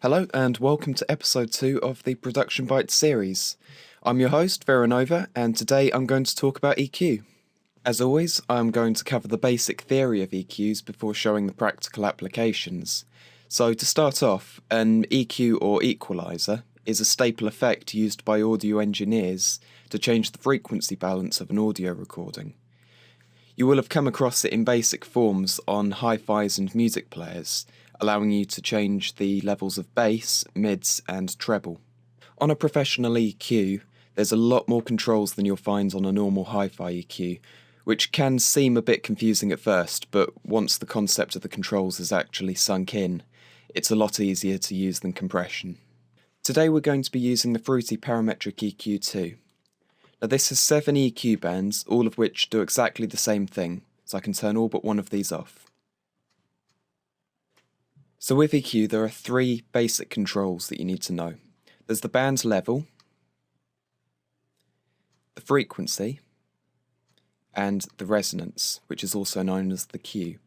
Hello and welcome to episode 2 of the Production Bytes series. I'm your host, Veranova, and today I'm going to talk about EQ. As always, I'm going to cover the basic theory of EQs before showing the practical applications. So to start off, an EQ or equalizer is a staple effect used by audio engineers to change the frequency balance of an audio recording. You will have come across it in basic forms on hi-fis and music players, allowing you to change the levels of bass, mids, and treble. On a professional EQ, there's a lot more controls than you'll find on a normal hi-fi EQ, which can seem a bit confusing at first, but once the concept of the controls is actually sunk in, it's a lot easier to use than compression. Today we're going to be using the Fruity Parametric EQ2. Now this has 7 EQ bands, all of which do exactly the same thing, so I can turn all but one of these off. So with EQ there are 3 basic controls that you need to know. There's the band level, the frequency, and the resonance, which is also known as the Q.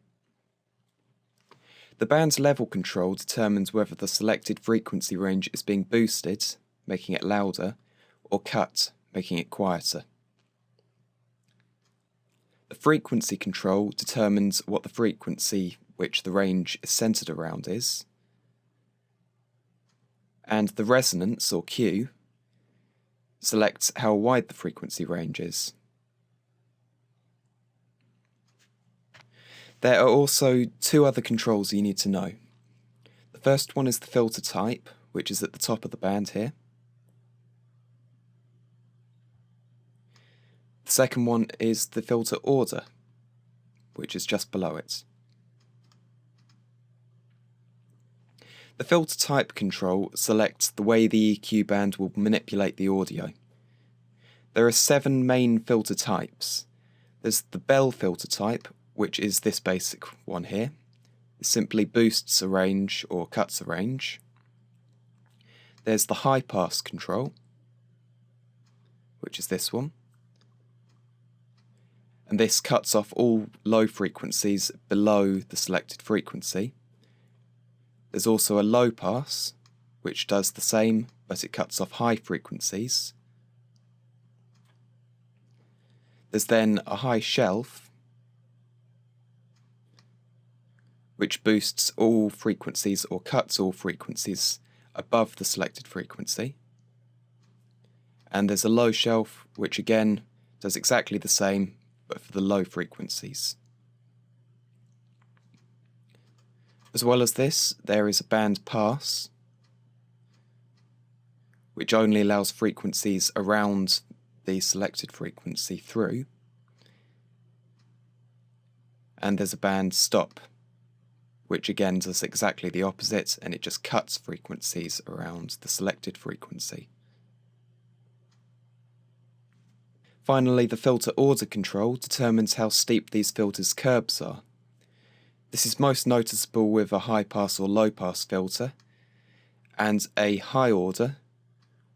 The band level control determines whether the selected frequency range is being boosted, making it louder, or cut, making it quieter. The frequency control determines what the frequency which the range is centered around is, and the resonance, or Q, selects how wide the frequency range is. There are also 2 other controls you need to know. The first one is the filter type, which is at the top of the band here. The second one is the filter order, which is just below it. The filter type control selects the way the EQ band will manipulate the audio. There are 7 main filter types. There's the Bell filter type, which is this basic one here. It simply boosts a range or cuts a range. There's the high pass control, which is this one. And this cuts off all low frequencies below the selected frequency. There's also a low pass, which does the same, but it cuts off high frequencies. There's then a high shelf, which boosts all frequencies or cuts all frequencies above the selected frequency. And there's a low shelf, which again does exactly the same, but for the low frequencies. As well as this, there is a band pass, which only allows frequencies around the selected frequency through. And there's a band stop, which again does exactly the opposite, and it just cuts frequencies around the selected frequency. Finally, the filter order control determines how steep these filters' curves are. This is most noticeable with a high pass or low pass filter, and a high order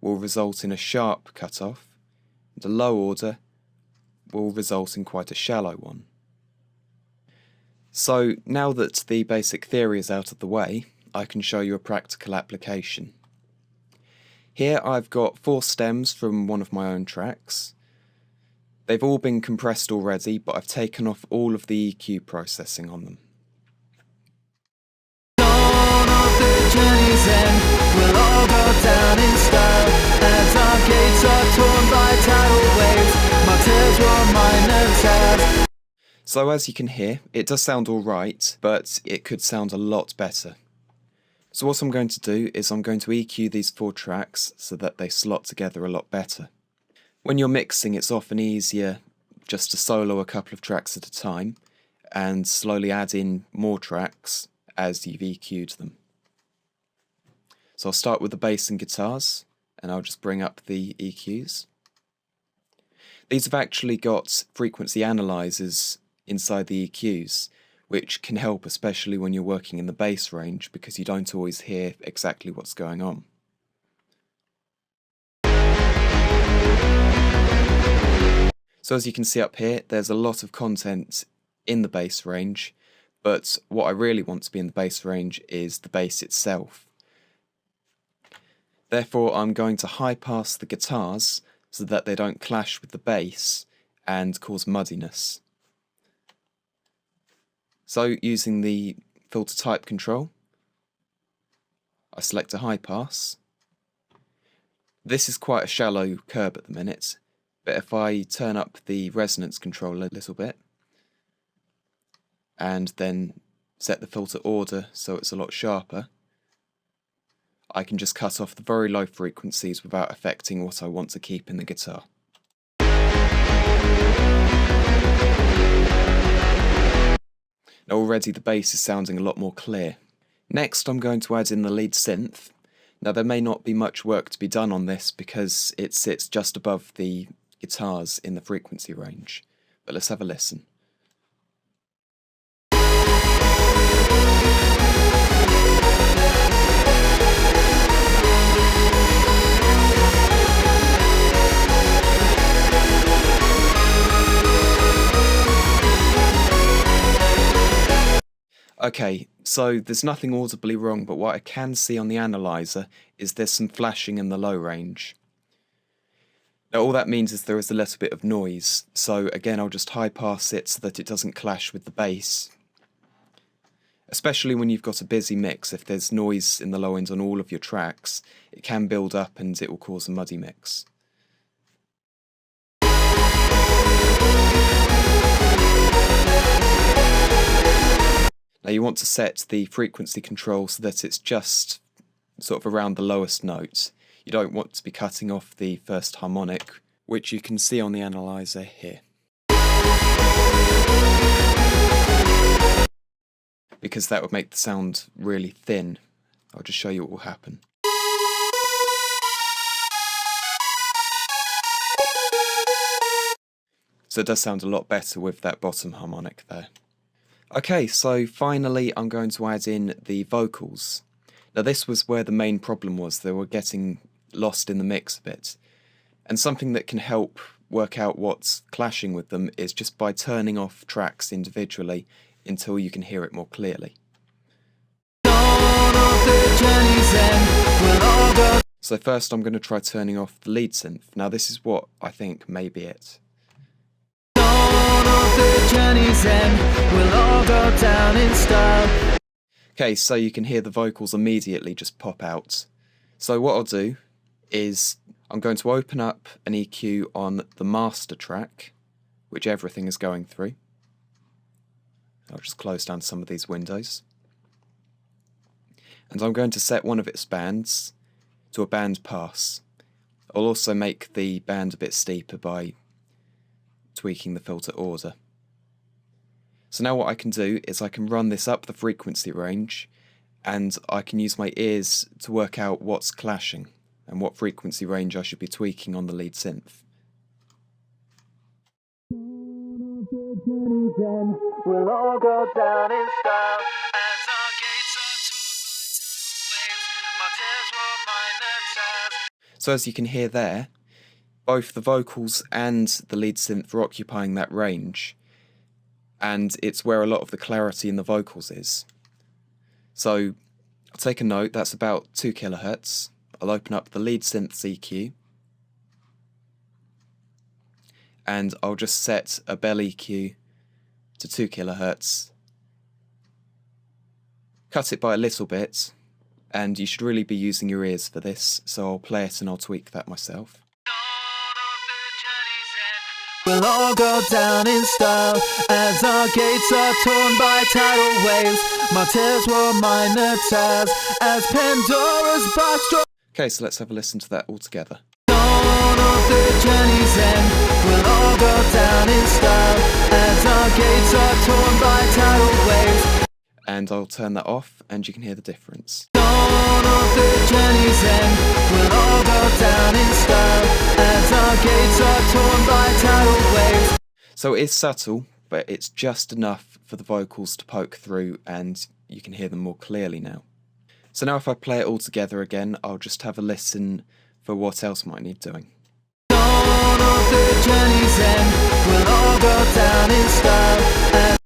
will result in a sharp cutoff, and a low order will result in quite a shallow one. So now that the basic theory is out of the way, I can show you a practical application. Here I've got 4 stems from one of my own tracks. They've all been compressed already, but I've taken off all of the EQ processing on them. We'll all go down in style as our gates are torn by tidal waves. My tears were minor tears. So as you can hear, it does sound alright, but it could sound a lot better. So what I'm going to do is I'm going to EQ these 4 tracks so that they slot together a lot better. When you're mixing, it's often easier just to solo a couple of tracks at a time and slowly add in more tracks as you've EQ'd them. So I'll start with the bass and guitars, and I'll just bring up the EQs. These have actually got frequency analyzers inside the EQs, which can help especially when you're working in the bass range because you don't always hear exactly what's going on. So as you can see up here, there's a lot of content in the bass range, but what I really want to be in the bass range is the bass itself. Therefore, I'm going to high pass the guitars so that they don't clash with the bass and cause muddiness. So, using the filter type control, I select a high pass. This is quite a shallow curb at the minute, but if I turn up the resonance control a little bit and then set the filter order so it's a lot sharper, I can just cut off the very low frequencies without affecting what I want to keep in the guitar. Now already the bass is sounding a lot more clear. Next I'm going to add in the lead synth. Now there may not be much work to be done on this because it sits just above the guitars in the frequency range, but let's have a listen. Okay, so there's nothing audibly wrong, but what I can see on the analyzer is there's some flashing in the low range. Now all that means is there is a little bit of noise, so again I'll just high pass it so that it doesn't clash with the bass. Especially when you've got a busy mix, if there's noise in the low end on all of your tracks, it can build up and it will cause a muddy mix. Now you want to set the frequency control so that it's just sort of around the lowest note. You don't want to be cutting off the first harmonic, which you can see on the analyzer here. Because that would make the sound really thin. I'll just show you what will happen. So it does sound a lot better with that bottom harmonic there. Okay, so finally I'm going to add in the vocals. Now this was where the main problem was, they were getting lost in the mix a bit. And something that can help work out what's clashing with them is just by turning off tracks individually until you can hear it more clearly. So first I'm going to try turning off the lead synth. Now this is what I think may be it. Okay, so you can hear the vocals immediately just pop out. So what I'll do is I'm going to open up an EQ on the master track, which everything is going through. I'll just close down some of these windows. And I'm going to set one of its bands to a band pass. I'll also make the band a bit steeper by tweaking the filter order. So now what I can do is I can run this up the frequency range and I can use my ears to work out what's clashing and what frequency range I should be tweaking on the lead synth. We'll all go down in style as our gates are torn by my tears were minor tears. So as you can hear there, both the vocals and the lead synth are occupying that range, and it's where a lot of the clarity in the vocals is. So I'll take a note, that's about 2 kHz. I'll open up the lead synth's EQ, and I'll just set a bell EQ to 2 kHz. Cut it by a little bit, and you should really be using your ears for this, so I'll play it and I'll tweak that myself. We'll all go down in style as our gates are torn by tidal waves. My tears were minor tears as Pandora's box. Okay, so let's have a listen to that all together. Dawn of the journey's end. We'll all go down in style as our gates are torn by tidal waves. And I'll turn that off and you can hear the difference. Dawn of the journey's end. We'll all go down in style as our gates are torn by tidal waves. So it is subtle, but it's just enough for the vocals to poke through and you can hear them more clearly now. So now if I play it all together again, I'll just have a listen for what else might need doing. Dawn of the journey's end. We'll all go down in style.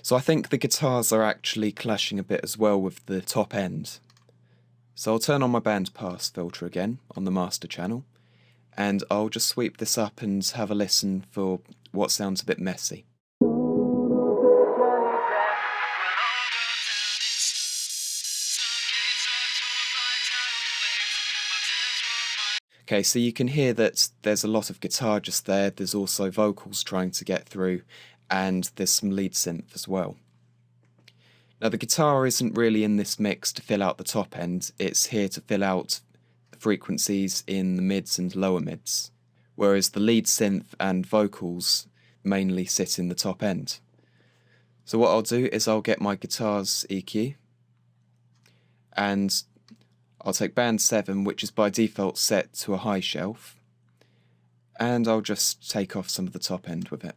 So I think the guitars are actually clashing a bit as well with the top end. So I'll turn on my band pass filter again on the master channel, and I'll just sweep this up and have a listen for what sounds a bit messy. Okay, so you can hear that there's a lot of guitar just there, there's also vocals trying to get through, and there's some lead synth as well. Now the guitar isn't really in this mix to fill out the top end, it's here to fill out the frequencies in the mids and lower mids, whereas the lead synth and vocals mainly sit in the top end. So what I'll do is I'll get my guitar's EQ, and I'll take band 7, which is by default set to a high shelf, and I'll just take off some of the top end with it.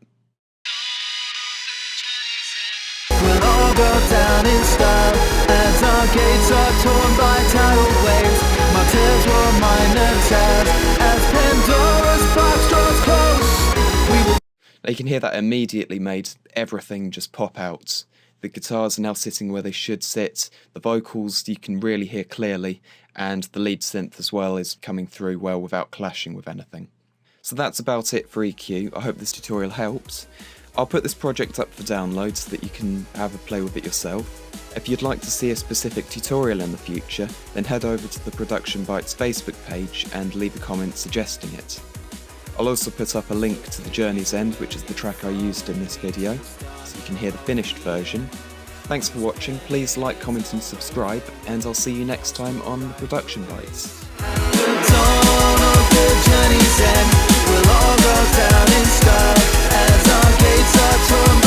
We'll all go down in style as our gates are torn by tidal waves. My tears were minor tears as Pandora's box draws close. Now you can hear that immediately made everything just pop out. The guitars are now sitting where they should sit, the vocals you can really hear clearly, and the lead synth as well is coming through well without clashing with anything. So that's about it for EQ. I hope this tutorial helped. I'll put this project up for download so that you can have a play with it yourself. If you'd like to see a specific tutorial in the future, then head over to the Production Bytes Facebook page and leave a comment suggesting it. I'll also put up a link to the Journey's End, which is the track I used in this video, so you can hear the finished version. Thanks for watching, please like, comment and subscribe, and I'll see you next time on the Production Bytes. The dawn of the journey's end, we'll all go down in style as our gates are torn